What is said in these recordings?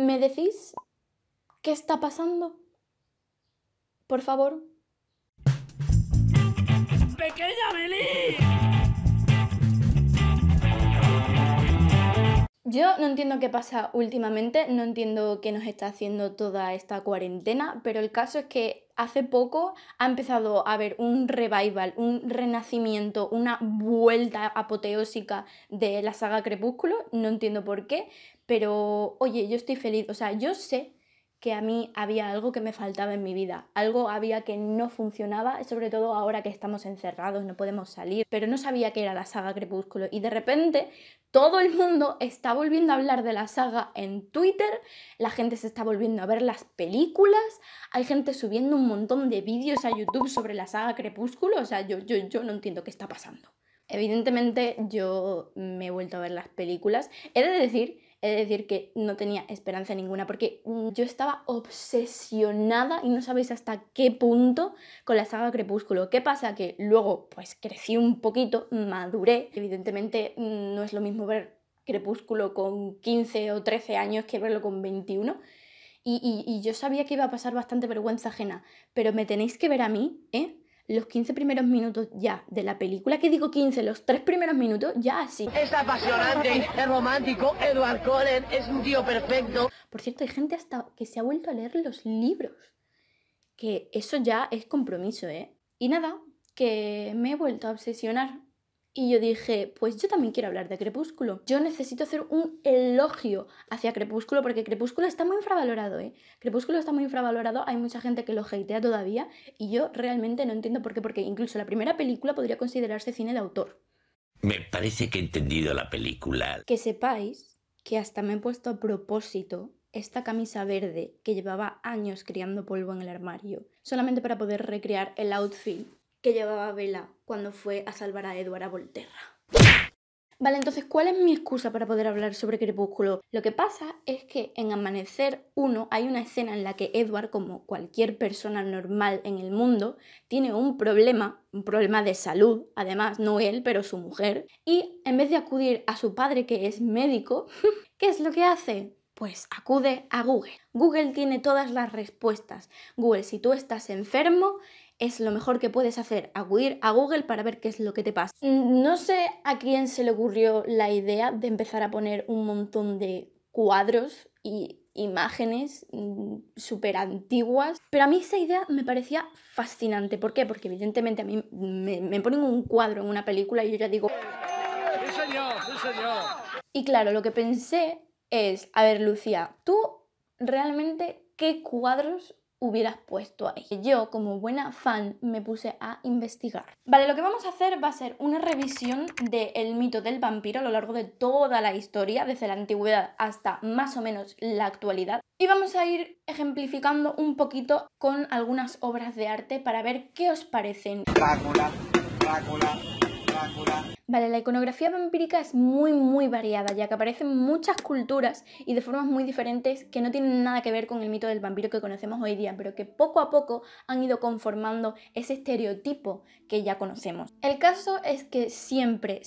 ¿Me decís qué está pasando? Por favor. ¡Pequeña Belén! Yo no entiendo qué pasa últimamente, no entiendo qué nos está haciendo toda esta cuarentena, pero el caso es que hace poco ha empezado a haber un revival, un renacimiento, una vuelta apoteósica de la saga Crepúsculo, no entiendo por qué, pero oye, yo estoy feliz, o sea, yo sé que a mí había algo que me faltaba en mi vida, algo había que no funcionaba, sobre todo ahora que estamos encerrados, no podemos salir, pero no sabía que era la saga Crepúsculo y de repente todo el mundo está volviendo a hablar de la saga en Twitter, la gente se está volviendo a ver las películas, hay gente subiendo un montón de vídeos a YouTube sobre la saga Crepúsculo, o sea, yo no entiendo qué está pasando. Evidentemente yo me he vuelto a ver las películas, he de decir que no tenía esperanza ninguna porque yo estaba obsesionada y no sabéis hasta qué punto con la saga Crepúsculo. ¿Qué pasa? Que luego pues crecí un poquito, maduré. Evidentemente no es lo mismo ver Crepúsculo con 15 o 13 años que verlo con 21. Y yo sabía que iba a pasar bastante vergüenza ajena, pero me tenéis que ver a mí, los 15 primeros minutos ya de la película, que digo 15, los 3 primeros minutos ya así. Es apasionante, es romántico, Edward Cullen es un tío perfecto. Por cierto, hay gente hasta que se ha vuelto a leer los libros, que eso ya es compromiso, ¿eh? Y nada, que me he vuelto a obsesionar. Y yo dije, pues yo también quiero hablar de Crepúsculo. Yo necesito hacer un elogio hacia Crepúsculo porque Crepúsculo está muy infravalorado, ¿eh? Crepúsculo está muy infravalorado, hay mucha gente que lo hatea todavía y yo realmente no entiendo por qué, porque incluso la primera película podría considerarse cine de autor. Me parece que he entendido la película. Que sepáis que hasta me he puesto a propósito esta camisa verde que llevaba años criando polvo en el armario, solamente para poder recrear el outfit que llevaba Bella cuando fue a salvar a Edward a Volterra. Vale, entonces, ¿cuál es mi excusa para poder hablar sobre Crepúsculo? Lo que pasa es que en Amanecer 1 hay una escena en la que Edward, como cualquier persona normal en el mundo, tiene un problema de salud, además no él, pero su mujer, y en vez de acudir a su padre, que es médico, ¿qué es lo que hace? Pues acude a Google. Google tiene todas las respuestas. Google, si tú estás enfermo, es lo mejor que puedes hacer, acudir a Google para ver qué es lo que te pasa. No sé a quién se le ocurrió la idea de empezar a poner un montón de cuadros y imágenes súper antiguas, pero a mí esa idea me parecía fascinante. ¿Por qué? Porque evidentemente a mí me ponen un cuadro en una película y yo ya digo... ¡Sí, señor! ¡Sí, señor! Y claro, lo que pensé es, a ver, Lucía, ¿tú realmente qué cuadros hubieras puesto ahí? Yo, como buena fan, me puse a investigar. Vale, lo que vamos a hacer va a ser una revisión del mito del vampiro a lo largo de toda la historia, desde la antigüedad hasta más o menos la actualidad. Y vamos a ir ejemplificando un poquito con algunas obras de arte para ver qué os parecen. Drácula, Drácula, Drácula. Vale, la iconografía vampírica es muy variada, ya que aparecen muchas culturas y de formas muy diferentes que no tienen nada que ver con el mito del vampiro que conocemos hoy día, pero que poco a poco han ido conformando ese estereotipo que ya conocemos. El caso es que siempre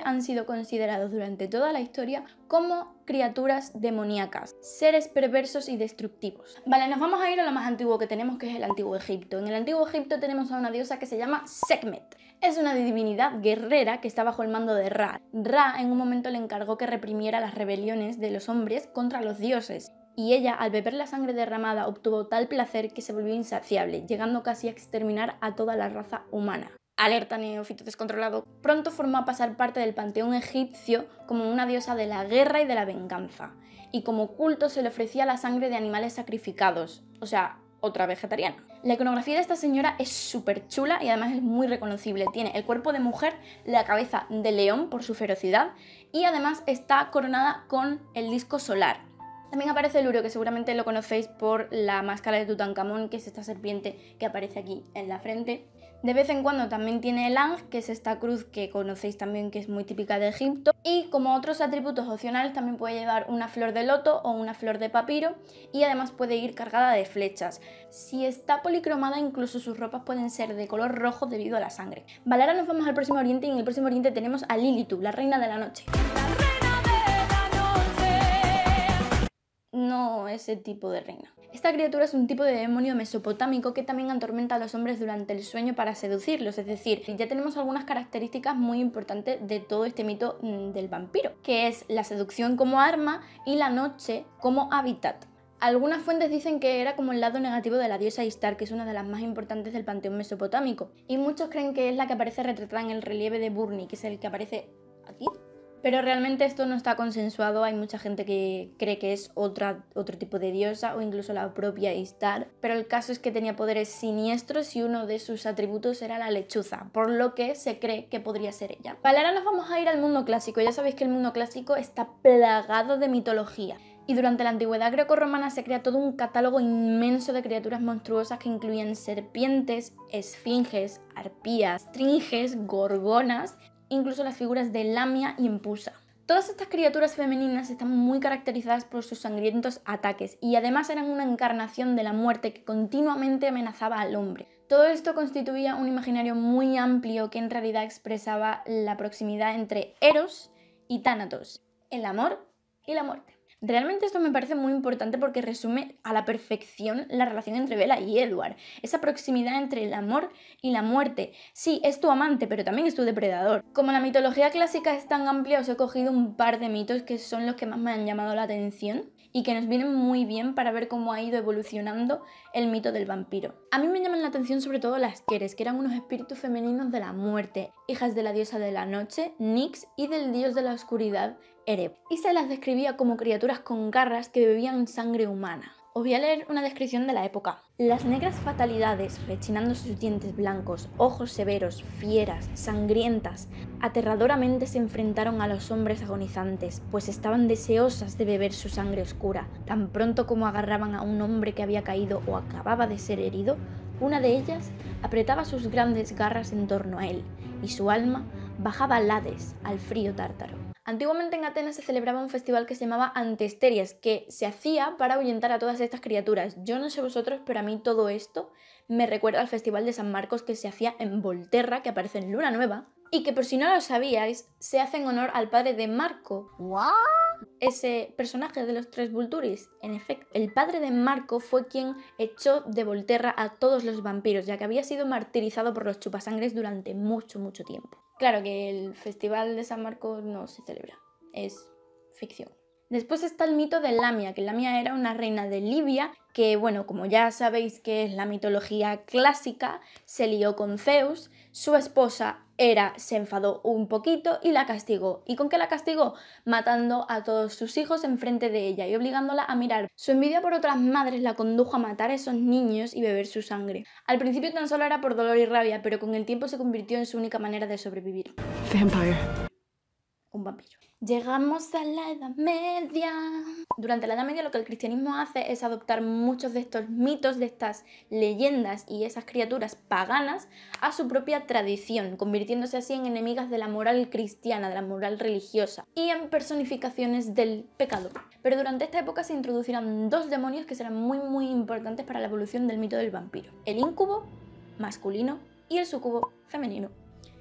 han sido considerados durante toda la historia como criaturas demoníacas, seres perversos y destructivos. Vale, nos vamos a ir a lo más antiguo que tenemos, que es el Antiguo Egipto. En el Antiguo Egipto tenemos a una diosa que se llama Sekhmet. Es una divinidad guerrera que está bajo el mando de Ra. Ra en un momento le encargó que reprimiera las rebeliones de los hombres contra los dioses. Y ella, al beber la sangre derramada, obtuvo tal placer que se volvió insaciable, llegando casi a exterminar a toda la raza humana. Alerta, neófito descontrolado. Pronto formó a pasar parte del panteón egipcio como una diosa de la guerra y de la venganza. Y como culto se le ofrecía la sangre de animales sacrificados, o sea, otra vegetariana. La iconografía de esta señora es súper chula y además es muy reconocible. Tiene el cuerpo de mujer, la cabeza de león por su ferocidad y además está coronada con el disco solar. También aparece el Uro, que seguramente lo conocéis por la máscara de Tutankamón, que es esta serpiente que aparece aquí en la frente. De vez en cuando también tiene el Ankh, que es esta cruz que conocéis también, que es muy típica de Egipto. Y como otros atributos opcionales también puede llevar una flor de loto o una flor de papiro y además puede ir cargada de flechas. Si está policromada, incluso sus ropas pueden ser de color rojo debido a la sangre. Vale, ahora nos vamos al Próximo Oriente y en el Próximo Oriente tenemos a Lilitu, la reina de la noche. ese tipo de reina. Esta criatura es un tipo de demonio mesopotámico que también atormenta a los hombres durante el sueño para seducirlos, es decir, ya tenemos algunas características muy importantes de todo este mito del vampiro, que es la seducción como arma y la noche como hábitat. Algunas fuentes dicen que era como el lado negativo de la diosa Ishtar, que es una de las más importantes del panteón mesopotámico, y muchos creen que es la que aparece retratada en el relieve de Burni, que es el que aparece aquí. Pero realmente esto no está consensuado, hay mucha gente que cree que es otro tipo de diosa o incluso la propia Ishtar, pero el caso es que tenía poderes siniestros y uno de sus atributos era la lechuza, por lo que se cree que podría ser ella. Vale, ahora nos vamos a ir al mundo clásico. Ya sabéis que el mundo clásico está plagado de mitología. Y durante la antigüedad grecorromana se crea todo un catálogo inmenso de criaturas monstruosas que incluyen serpientes, esfinges, arpías, tringes, gorgonas, incluso las figuras de Lamia y Empusa. Todas estas criaturas femeninas están muy caracterizadas por sus sangrientos ataques y además eran una encarnación de la muerte que continuamente amenazaba al hombre. Todo esto constituía un imaginario muy amplio que en realidad expresaba la proximidad entre Eros y Tánatos, el amor y la muerte. Realmente esto me parece muy importante porque resume a la perfección la relación entre Bella y Edward. Esa proximidad entre el amor y la muerte. Sí, es tu amante, pero también es tu depredador. Como la mitología clásica es tan amplia, os he cogido un par de mitos que son los que más me han llamado la atención y que nos vienen muy bien para ver cómo ha ido evolucionando el mito del vampiro. A mí me llaman la atención sobre todo las Keres, que eran unos espíritus femeninos de la muerte, hijas de la diosa de la noche, Nyx, y del dios de la oscuridad, Ereb. Y se las describía como criaturas con garras que bebían sangre humana. Os voy a leer una descripción de la época. Las negras fatalidades, rechinando sus dientes blancos, ojos severos, fieras, sangrientas, aterradoramente se enfrentaron a los hombres agonizantes, pues estaban deseosas de beber su sangre oscura. Tan pronto como agarraban a un hombre que había caído o acababa de ser herido, una de ellas apretaba sus grandes garras en torno a él, y su alma bajaba al Hades, al frío tártaro. Antiguamente en Atenas se celebraba un festival que se llamaba Antesterias, que se hacía para ahuyentar a todas estas criaturas. Yo no sé vosotros, pero a mí todo esto me recuerda al festival de San Marcos que se hacía en Volterra, que aparece en Luna Nueva, y que por si no lo sabíais, se hace en honor al padre de Marco. ¿What? Ese personaje de los tres Vulturis. En efecto, el padre de Marco fue quien echó de Volterra a todos los vampiros, ya que había sido martirizado por los chupasangres durante mucho tiempo. Claro que el festival de San Marcos no se celebra, es ficción. Después está el mito de Lamia, que Lamia era una reina de Libia que, bueno, como ya sabéis que es la mitología clásica, se lió con Zeus, su esposa Hera se enfadó un poquito y la castigó. ¿Y con qué la castigó? Matando a todos sus hijos enfrente de ella y obligándola a mirar. Su envidia por otras madres la condujo a matar a esos niños y beber su sangre. Al principio tan solo era por dolor y rabia, pero con el tiempo se convirtió en su única manera de sobrevivir. Vampire. Un vampiro. Llegamos a la Edad Media. Durante la Edad Media lo que el cristianismo hace es adoptar muchos de estos mitos, de estas leyendas y esas criaturas paganas a su propia tradición, convirtiéndose así en enemigas de la moral cristiana, de la moral religiosa y en personificaciones del pecado. Pero durante esta época se introducirán dos demonios que serán muy importantes para la evolución del mito del vampiro: el íncubo masculino y el súcubo femenino.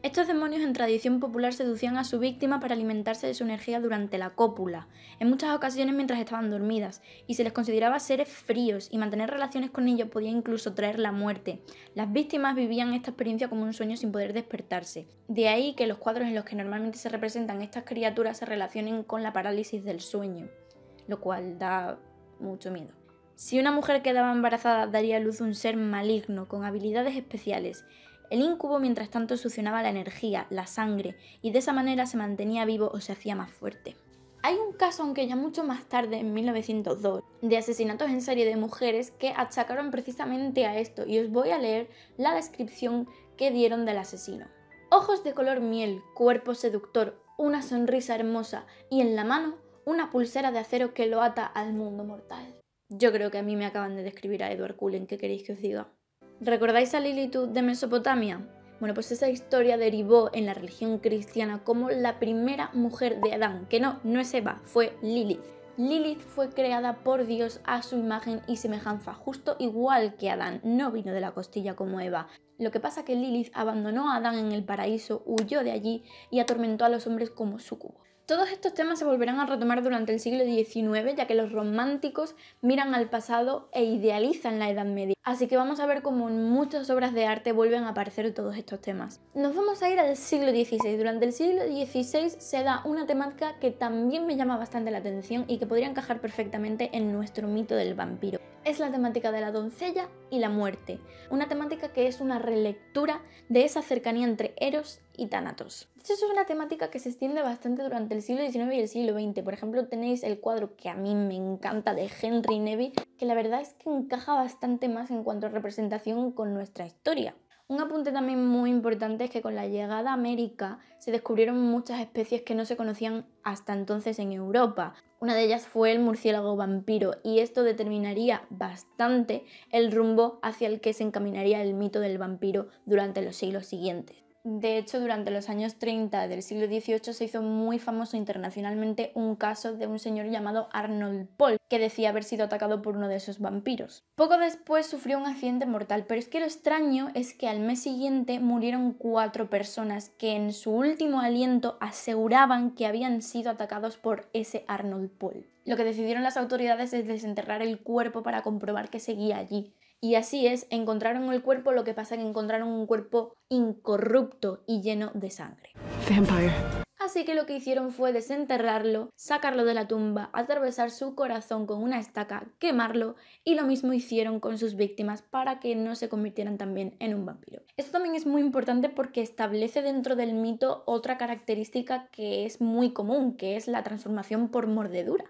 Estos demonios en tradición popular seducían a su víctima para alimentarse de su energía durante la cópula, en muchas ocasiones mientras estaban dormidas, y se les consideraba seres fríos, y mantener relaciones con ellos podía incluso traer la muerte. Las víctimas vivían esta experiencia como un sueño sin poder despertarse. De ahí que los cuadros en los que normalmente se representan estas criaturas se relacionen con la parálisis del sueño, lo cual da mucho miedo. Si una mujer quedaba embarazada, daría a luz un ser maligno con habilidades especiales. El íncubo, mientras tanto, succionaba la energía, la sangre, y de esa manera se mantenía vivo o se hacía más fuerte. Hay un caso, aunque ya mucho más tarde, en 1902, de asesinatos en serie de mujeres que achacaron precisamente a esto, y os voy a leer la descripción que dieron del asesino. Ojos de color miel, cuerpo seductor, una sonrisa hermosa y en la mano una pulsera de acero que lo ata al mundo mortal. Yo creo que a mí me acaban de describir a Edward Cullen, ¿qué queréis que os diga? ¿Recordáis a Lilith de Mesopotamia? Bueno, pues esa historia derivó en la religión cristiana como la primera mujer de Adán, que no es Eva, fue Lilith. Lilith fue creada por Dios a su imagen y semejanza, justo igual que Adán, no vino de la costilla como Eva. Lo que pasa es que Lilith abandonó a Adán en el paraíso, huyó de allí y atormentó a los hombres como súcubo. Todos estos temas se volverán a retomar durante el siglo XIX, ya que los románticos miran al pasado e idealizan la Edad Media. Así que vamos a ver cómo en muchas obras de arte vuelven a aparecer todos estos temas. Nos vamos a ir al siglo XVI. Durante el siglo XVI se da una temática que también me llama bastante la atención y que podría encajar perfectamente en nuestro mito del vampiro. Es la temática de la doncella y la muerte, una temática que es una relectura de esa cercanía entre Eros y Tánatos. De hecho, es una temática que se extiende bastante durante el siglo XIX y el siglo XX. Por ejemplo, tenéis el cuadro que a mí me encanta de Henry Neville, que la verdad es que encaja bastante más en cuanto a representación con nuestra historia. Un apunte también muy importante es que con la llegada a América se descubrieron muchas especies que no se conocían hasta entonces en Europa. Una de ellas fue el murciélago vampiro y esto determinaría bastante el rumbo hacia el que se encaminaría el mito del vampiro durante los siglos siguientes. De hecho, durante los años 30 del siglo XVIII se hizo muy famoso internacionalmente un caso de un señor llamado Arnold Paul, que decía haber sido atacado por uno de esos vampiros. Poco después sufrió un accidente mortal, pero es que lo extraño es que al mes siguiente murieron 4 personas que en su último aliento aseguraban que habían sido atacados por ese Arnold Paul. Lo que decidieron las autoridades es desenterrar el cuerpo para comprobar que seguía allí. Y así es, encontraron el cuerpo, lo que pasa es que encontraron un cuerpo incorrupto y lleno de sangre. Vampire. Así que lo que hicieron fue desenterrarlo, sacarlo de la tumba, atravesar su corazón con una estaca, quemarlo y lo mismo hicieron con sus víctimas para que no se convirtieran también en un vampiro. Esto también es muy importante porque establece dentro del mito otra característica que es muy común, que es la transformación por mordedura.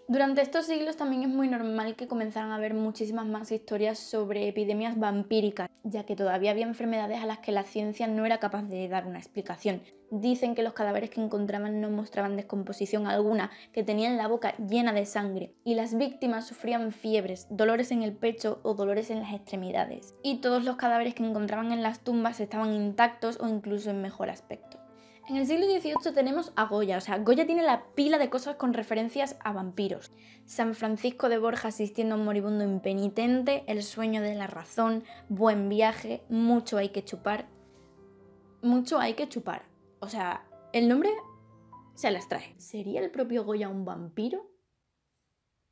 Durante estos siglos también es muy normal que comenzaran a haber muchísimas más historias sobre epidemias vampíricas, ya que todavía había enfermedades a las que la ciencia no era capaz de dar una explicación. Dicen que los cadáveres que encontraban no mostraban descomposición alguna, que tenían la boca llena de sangre, y las víctimas sufrían fiebres, dolores en el pecho o dolores en las extremidades. Y todos los cadáveres que encontraban en las tumbas estaban intactos o incluso en mejor aspecto. En el siglo XVIII tenemos a Goya, Goya tiene la pila de cosas con referencias a vampiros. San Francisco de Borja asistiendo a un moribundo impenitente, El sueño de la razón, Buen viaje, Mucho hay que chupar. Mucho hay que chupar. El nombre se las trae. ¿Sería el propio Goya un vampiro?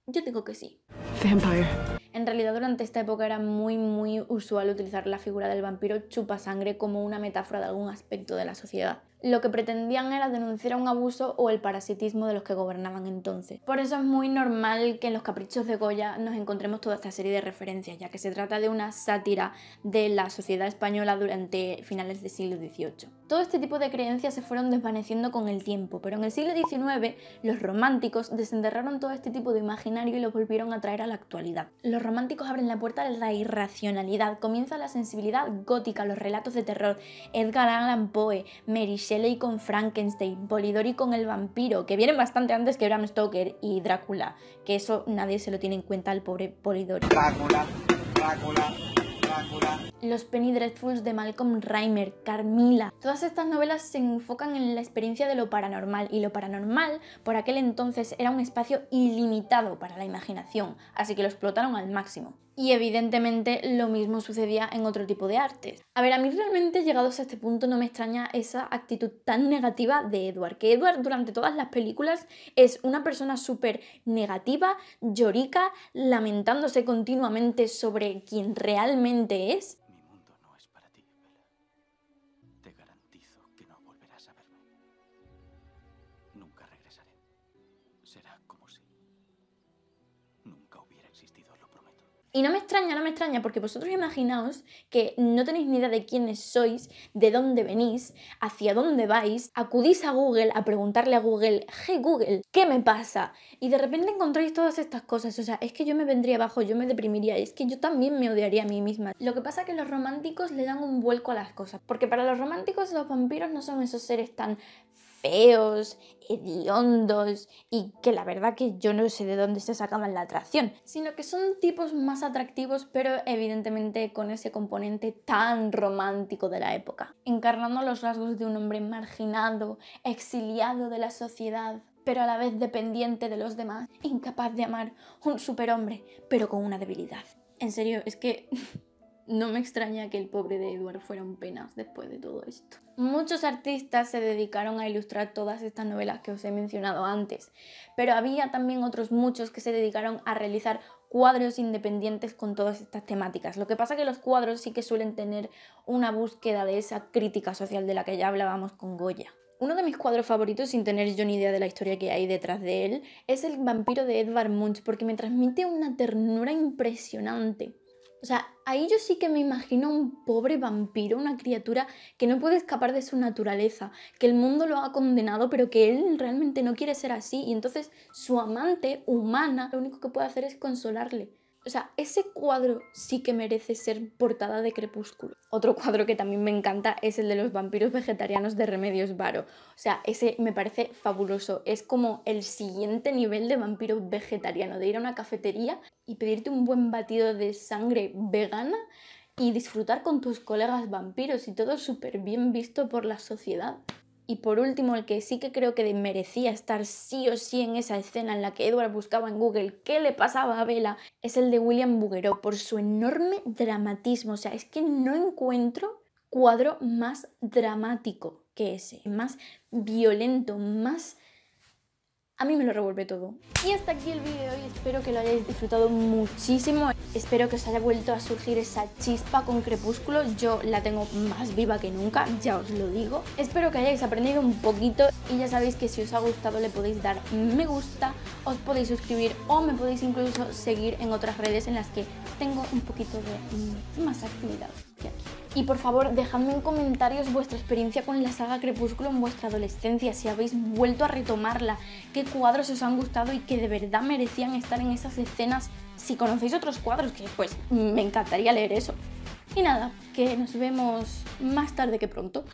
Yo digo que sí. Vampire. En realidad durante esta época era muy usual utilizar la figura del vampiro chupasangre como una metáfora de algún aspecto de la sociedad. Lo que pretendían era denunciar un abuso o el parasitismo de los que gobernaban entonces. Por eso es muy normal que en los caprichos de Goya nos encontremos toda esta serie de referencias, ya que se trata de una sátira de la sociedad española durante finales del siglo XVIII. Todo este tipo de creencias se fueron desvaneciendo con el tiempo, pero en el siglo XIX los románticos desenterraron todo este tipo de imaginario y lo volvieron a traer a la actualidad. Los románticos abren la puerta a la irracionalidad, comienza la sensibilidad gótica, los relatos de terror, Edgar Allan Poe, Mary Shelley con Frankenstein, Polidori con el vampiro, que vienen bastante antes que Bram Stoker y Drácula, que eso nadie se lo tiene en cuenta al pobre Polidori. Drácula. Los Penny Dreadfuls de Malcolm Reimer, Carmilla. Todas estas novelas se enfocan en la experiencia de lo paranormal, y lo paranormal por aquel entonces era un espacio ilimitado para la imaginación, así que lo explotaron al máximo. Y evidentemente lo mismo sucedía en otro tipo de artes. A ver, a mí realmente llegados a este punto no me extraña esa actitud tan negativa de Edward, que Edward durante todas las películas es una persona súper negativa, llorica, lamentándose continuamente sobre quién realmente es. Mi mundo no es para ti, Bella. Te garantizo que no volverás a verme. Nunca regresaré. Será como si nunca hubiera existido, lo prometo. Y no me extraña, porque vosotros imaginaos que no tenéis ni idea de quiénes sois, de dónde venís, hacia dónde vais, acudís a Google a preguntarle a Google, hey Google, ¿qué me pasa? Y de repente encontráis todas estas cosas, es que yo me vendría abajo, yo me deprimiría, es que yo también me odiaría a mí misma. Lo que pasa es que los románticos le dan un vuelco a las cosas, porque para los románticos los vampiros no son esos seres tan feos, hediondos y que la verdad que yo no sé de dónde se sacaban la atracción, sino que son tipos más atractivos, pero evidentemente con ese componente tan romántico de la época, encarnando los rasgos de un hombre marginado, exiliado de la sociedad, pero a la vez dependiente de los demás, incapaz de amar, un superhombre, pero con una debilidad. En serio, es que No me extraña que el pobre de Edward fuera un penas después de todo esto. Muchos artistas se dedicaron a ilustrar todas estas novelas que os he mencionado antes, pero había también otros muchos que se dedicaron a realizar cuadros independientes con todas estas temáticas. Lo que pasa es que los cuadros sí que suelen tener una búsqueda de esa crítica social de la que ya hablábamos con Goya. Uno de mis cuadros favoritos, sin tener yo ni idea de la historia que hay detrás de él, es El vampiro de Edvard Munch, porque me transmite una ternura impresionante. O sea, ahí yo sí que me imagino un pobre vampiro, una criatura que no puede escapar de su naturaleza, que el mundo lo ha condenado, pero que él realmente no quiere ser así. Y entonces su amante humana lo único que puede hacer es consolarle. O sea, ese cuadro sí que merece ser portada de Crepúsculo. Otro cuadro que también me encanta es el de los vampiros vegetarianos de Remedios Varo. O sea, ese me parece fabuloso. Es como el siguiente nivel de vampiro vegetariano, de ir a una cafetería y pedirte un buen batido de sangre vegana y disfrutar con tus colegas vampiros y todo súper bien visto por la sociedad. Y por último, el que sí que creo que merecía estar sí o sí en esa escena en la que Edward buscaba en Google qué le pasaba a Bella, es el de William Bouguereau, por su enorme dramatismo. O sea, es que no encuentro cuadro más dramático que ese, más violento, más... A mí me lo revuelve todo. Y hasta aquí el vídeo de hoy, espero que lo hayáis disfrutado muchísimo. Espero que os haya vuelto a surgir esa chispa con Crepúsculo. Yo la tengo más viva que nunca, ya os lo digo. Espero que hayáis aprendido un poquito y ya sabéis que si os ha gustado le podéis dar me gusta, os podéis suscribir o me podéis incluso seguir en otras redes en las que tengo un poquito de más actividad que aquí. Y por favor, dejadme en comentarios vuestra experiencia con la saga Crepúsculo en vuestra adolescencia, si habéis vuelto a retomarla, qué cuadros os han gustado y que de verdad merecían estar en esas escenas. Si conocéis otros cuadros, que pues me encantaría leer eso. Y nada, que nos vemos más tarde que pronto.